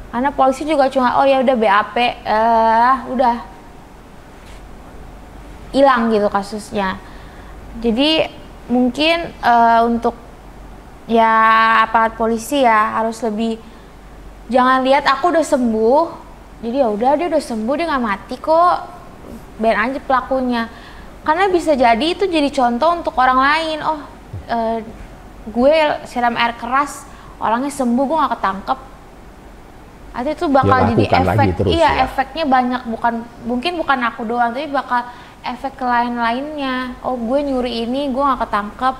Karena polisi juga cuma oh ya udah BAP, udah hilang gitu kasusnya. Jadi mungkin untuk ya aparat polisi ya harus lebih, jangan lihat aku udah sembuh, jadi ya udah dia udah sembuh, dia nggak mati kok. Biar aja pelakunya, karena bisa jadi itu jadi contoh untuk orang lain. Oh gue siram air keras orangnya sembuh, gue gak ketangkep, atau itu bakal jadi efek terus, efeknya banyak, mungkin bukan aku doang, tapi bakal efek ke lain-lainnya. Oh gue nyuri ini gue gak ketangkep,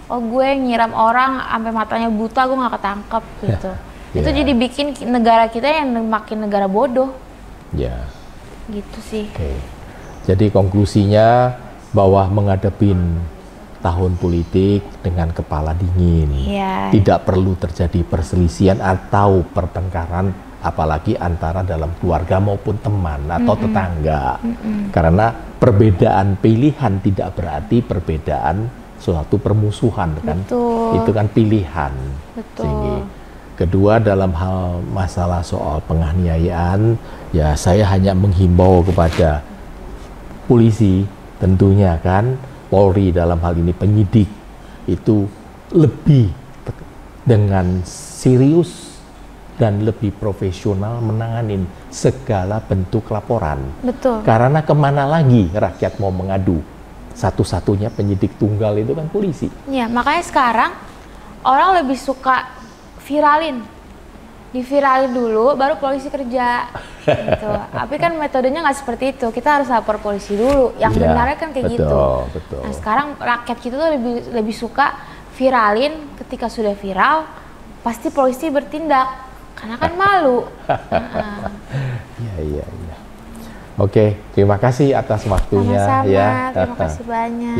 oh gue nyiram orang sampai matanya buta gue gak ketangkep gitu. Itu jadi bikin negara kita yang makin negara bodoh gitu sih. Jadi konklusinya bahwa menghadapi tahun politik dengan kepala dingin, tidak perlu terjadi perselisihan atau pertengkaran, apalagi antara dalam keluarga maupun teman atau tetangga. Karena perbedaan pilihan tidak berarti perbedaan suatu permusuhan kan. Itu kan pilihan. Sehingga kedua, dalam hal masalah soal penganiayaan, ya saya hanya menghimbau kepada polisi tentunya kan, Polri dalam hal ini penyidik itu lebih dengan serius dan lebih profesional menangani segala bentuk laporan. Karena kemana lagi rakyat mau mengadu? Satu-satunya penyidik tunggal itu kan polisi. Ya, makanya sekarang orang lebih suka viralin. Diviralin dulu baru polisi kerja gitu. Tapi kan metodenya nggak seperti itu, kita harus lapor polisi dulu, yang benarnya kan kayak gitu. Nah sekarang rakyat kita tuh lebih suka viralin, ketika sudah viral pasti polisi bertindak karena kan malu. Iya. Oke, terima kasih atas waktunya. Sama-sama, terima kasih banyak.